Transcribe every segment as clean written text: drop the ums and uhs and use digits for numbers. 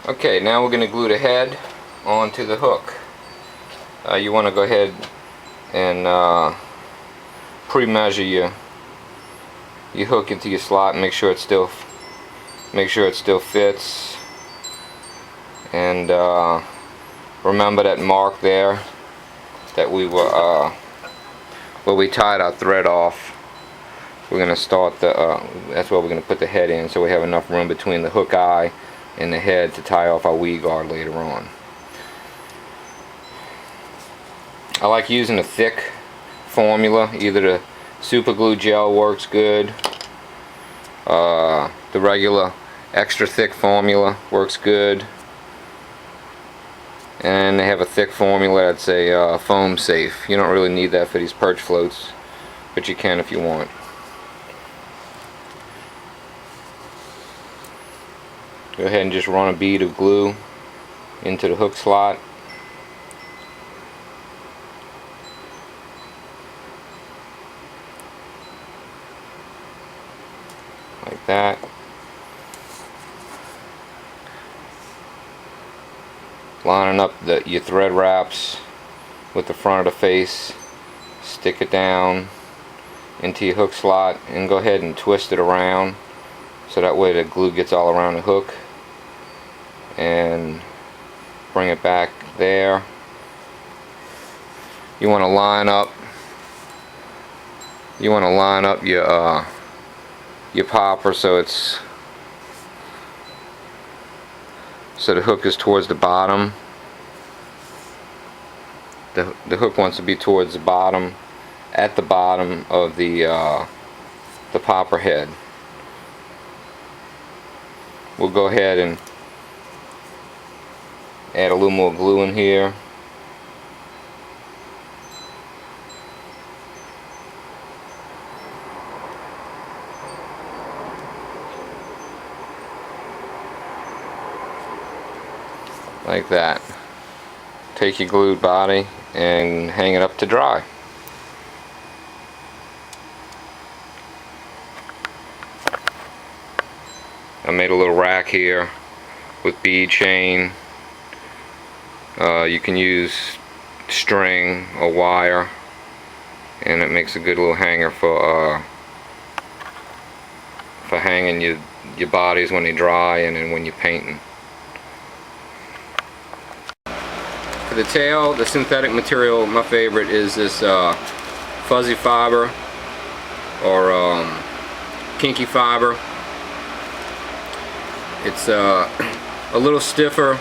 Okay, now we're going to glue the head onto the hook. You want to go ahead and pre-measure your hook into your slot and make sure it still fits. And remember that mark there that we were where we tied our thread off. We're going to start that's where we're going to put the head in, so we have enough room between the hook eye and the head to tie off our weed guard later on. I like using a thick formula. Either the super glue gel works good, the regular extra thick formula works good, and they have a thick formula that's a foam safe. You don't really need that for these perch floats, but you can if you want. Go ahead and just run a bead of glue into the hook slot. Like that. Lining up your thread wraps with the front of the face. Stick it down into your hook slot and go ahead and twist it around so that way the glue gets all around the hook. And bring it back there. You want to line up your popper so the hook is towards the bottom. The hook wants to be towards the bottom, at the bottom of the popper head. We'll go ahead and add a little more glue in here. Like that. Take your glued body and hang it up to dry. I made a little rack here with bead chain. You can use string or wire, and it makes a good little hanger for hanging your bodies when they dry and then when you're painting. For the tail, the synthetic material, my favorite is this fuzzy fiber or kinky fiber. It's a little stiffer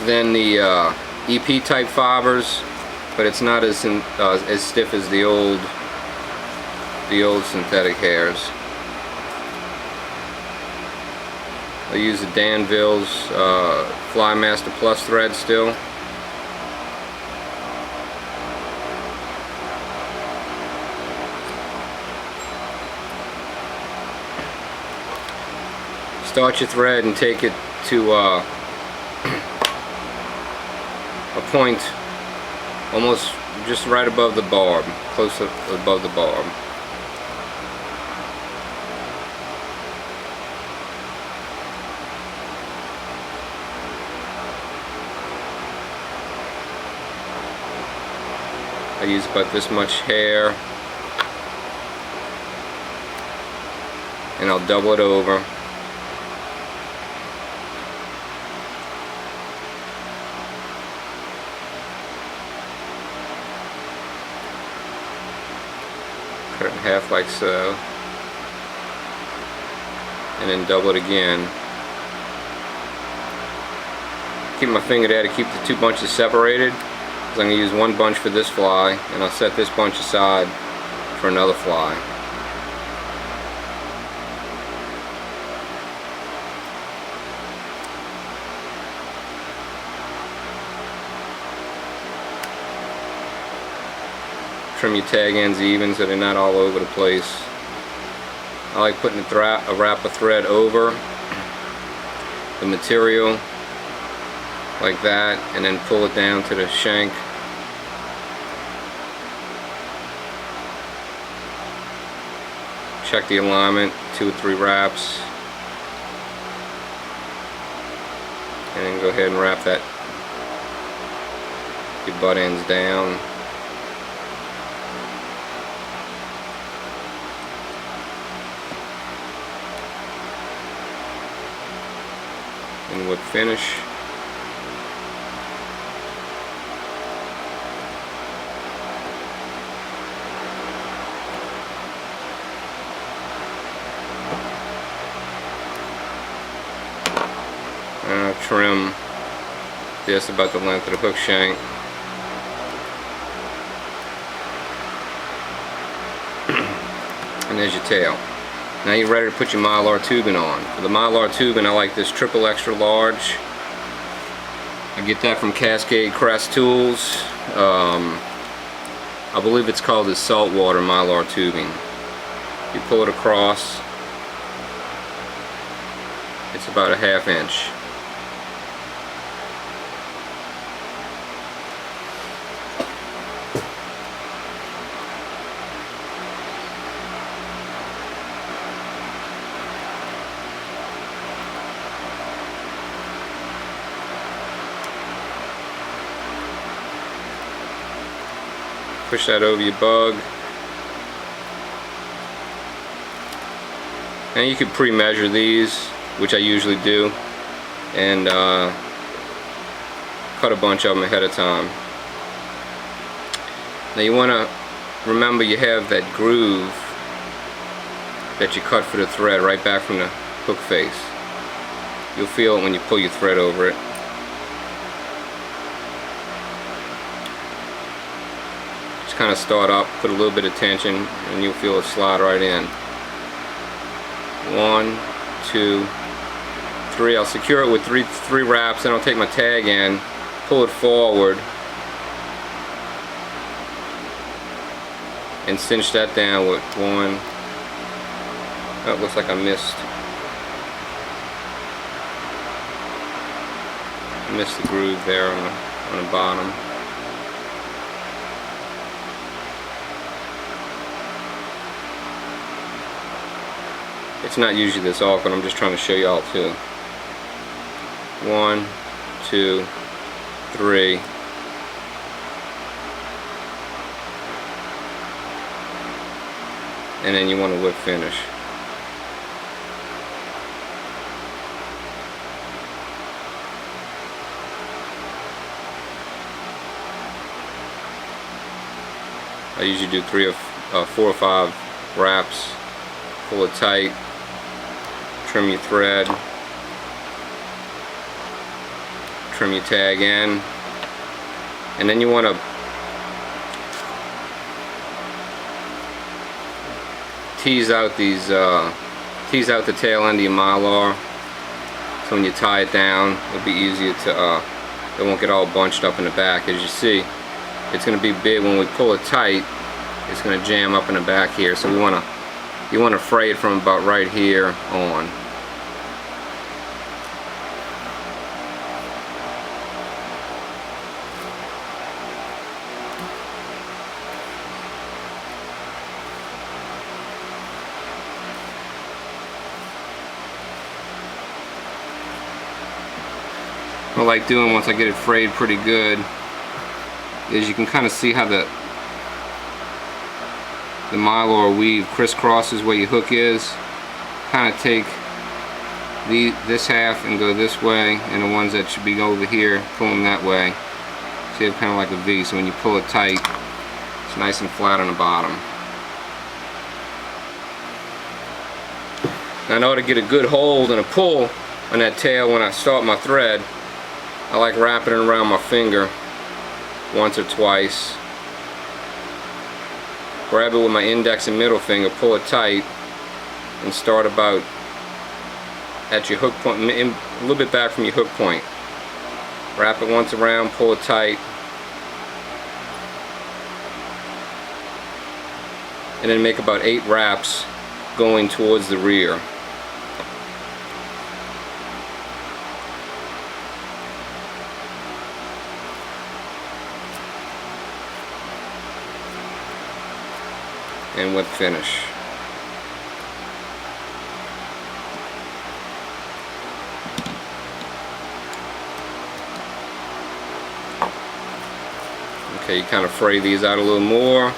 than the EP type fibers, but it's not as stiff as the old synthetic hairs. I use the Danville's Flymaster Plus thread still. Start your thread and take it to a point almost just right above the barb, close above the barb. I use about this much hair, and I'll double it over. Cut it in half like so, and then double it again. Keep my finger there to keep the two bunches separated, because I'm going to use one bunch for this fly, and I'll set this bunch aside for another fly. Trim your tag ends even so they're not all over the place. I like putting a wrap of thread over the material like that, and then pull it down to the shank. Check the alignment, 2 or 3 wraps, and then go ahead and wrap that, your butt ends down. And whip finish. And I'll trim this about the length of the hook shank. And there's your tail. Now you're ready to put your Mylar tubing on. For the Mylar tubing, I like this triple extra large. I get that from Cascade Crest Tools. I believe it's called the saltwater Mylar tubing. You pull it across. It's about a 1/2 inch. Push that over your bug. And you could pre-measure these, which I usually do, and cut a bunch of them ahead of time. Now you want to remember you have that groove that you cut for the thread right back from the hook face. You'll feel it when you pull your thread over it. Kind of start up, put a little bit of tension, and you'll feel it slide right in. 1, 2, 3. I'll secure it with three wraps, then I'll take my tag in, pull it forward, and cinch that down with 1. Oh, it looks like I missed the groove there on the bottom. It's not usually this awkward, I'm just trying to show you all too. 1, 2, 3. And then you want to whip finish. I usually do 4 or 5 wraps. Pull it tight. Trim your thread, trim your tag in, and then you want to tease out the tail end of your Mylar, so when you tie it down it'll be easier to it won't get all bunched up in the back. As you see, it's going to be big. When we pull it tight, it's going to jam up in the back here, so you want to fray it from about right here on. What I like doing once I get it frayed pretty good is you can kind of see how the Mylar weave crisscrosses where your hook is. Kind of take this half and go this way, and the ones that should be over here, pull them that way. So you have kind of like a V, so when you pull it tight, it's nice and flat on the bottom. Now in order to get a good hold and a pull on that tail when I start my thread, I like wrapping it around my finger once or twice. Grab it with my index and middle finger, pull it tight, and start about at your hook point, a little bit back from your hook point. Wrap it once around, pull it tight, and then make about 8 wraps going towards the rear. And whip finish. Okay, you kind of fray these out a little more.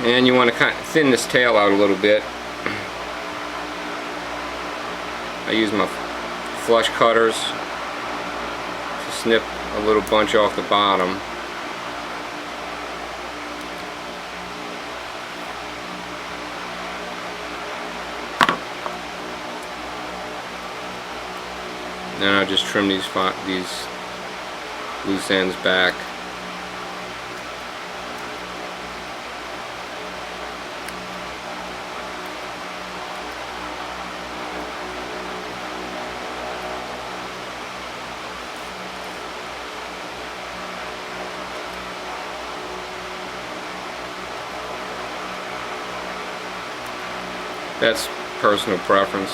And you want to kind of thin this tail out a little bit. I use my flush cutters to snip a little bunch off the bottom. Then I'll just trim these loose ends back. That's personal preference.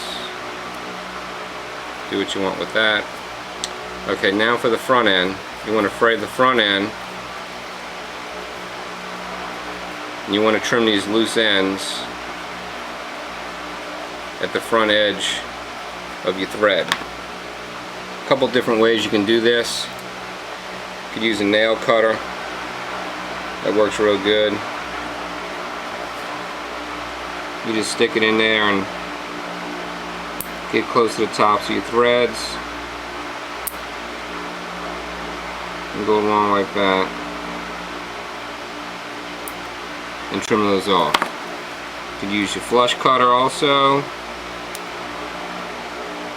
Do what you want with that. Okay, now for the front end. You want to fray the front end. And you want to trim these loose ends at the front edge of your thread. A couple different ways you can do this. You could use a nail cutter. That works real good. You just stick it in there and get close to the tops of your threads and go along like that and trim those off. You could use your flush cutter also.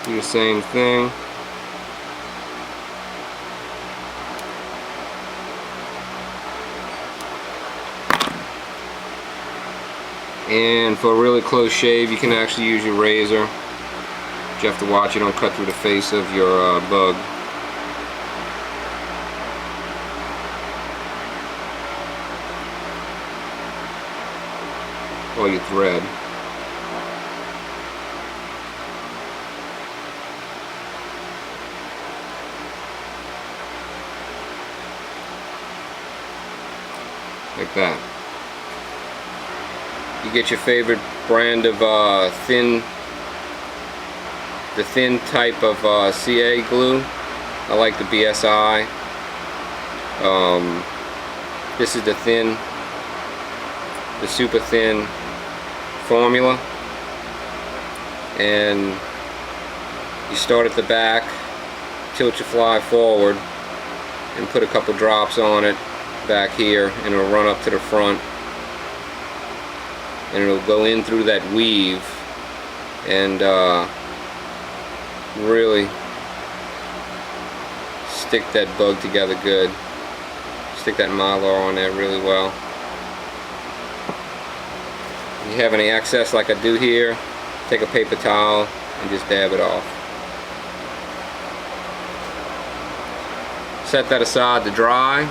Do the same thing. And for a really close shave, you can actually use your razor. But you have to watch you don't cut through the face of your bug. Or your thread. Like that. You get your favorite brand of the thin type of CA glue. I like the BSI. This is the super thin formula, and you start at the back, tilt your fly forward, and put a couple drops on it back here, and it'll run up to the front. And it'll go in through that weave and really stick that bug together good. Stick that Mylar on there really well. If you have any excess like I do here, take a paper towel and just dab it off. Set that aside to dry.